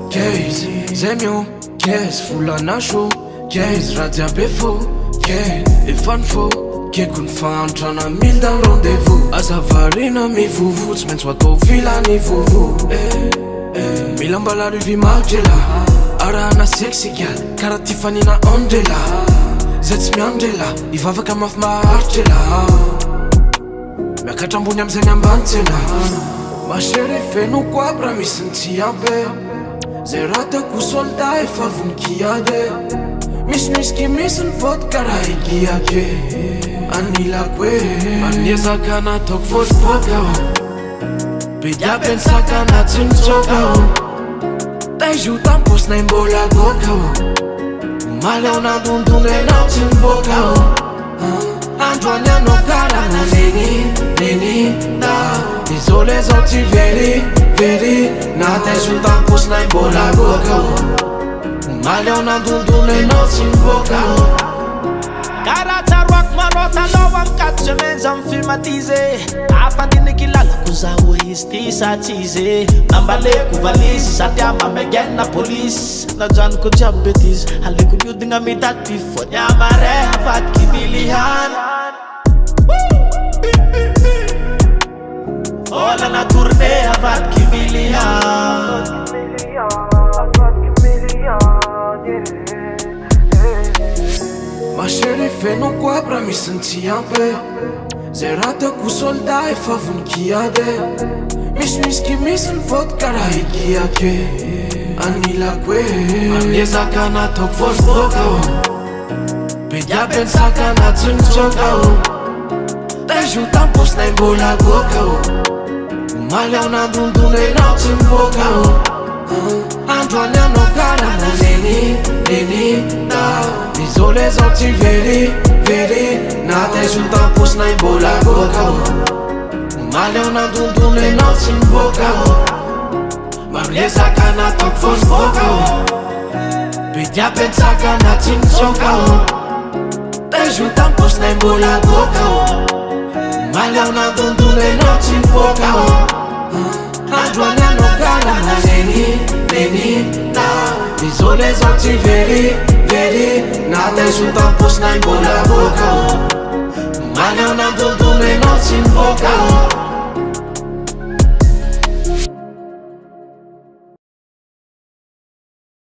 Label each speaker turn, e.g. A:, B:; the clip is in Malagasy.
A: Case, Zemio, Case, Fulana show, Case, Radia Befo, Case, Efan fo, Kekun fan, Trana mille dans le rendez-vous. Azavarina, mi vuvu, Tsmen soit au villa, ni vuvu. Milamba la rue Margela, Arana sexy girl, Kara Tiffany na Angela. Zets mi Angela, Ivava kama fma Argela. Miakatra ambony am'zay ambany tsena. Ma chérie feno quoi pra misy ny tsy abe. Zay ratako soldat efa voninkiade. Misy misy ny vodka raha igiake. Anilako hoe maniezaka nataoko fosboka be diaby ny sakana tsy nitsoka taizo tamposina mbola goka maly ao nandondony anao tsy niboka androany anao karana neny désolé zao tsy very na taizo tamposina mbola goka maly ao nandondony anao tsy niboka.
B: Karatsarwak marota lawam 4 semaines am filmatize afandiniky lalako zaho izy ty satize nambaleko valisy satria mamegena polisy najanoko jiaby betizy aleko mihodigna mitaty fony amare afatiky miliany olana tourné afatiky miliany.
A: Ma chérie feno quoi pra misy ny tsy ampy. Zay ratako soldat efa voninkiade. Misy ny vodka raha igiake. Anilako hoe maniezaka nataoko fosboka be diaby ny sakana tsy nitsoka taizo tamposina mbola goka maly ao nandondony anao tsy niboka androany anao karana neny désolé zao tsy very na taizo tamposina mbola goka maly ao nandondony anao tsy niboka maniezaka nataoko fosboka be diaby ny sakana tsy nitsoka taizo tamposina mbola goka maly ao nandondony anao tsy niboka androany anao karana neny désolé zao tsy very na taizo tamposina mbola goka maly ao nandondony anao tsy niboka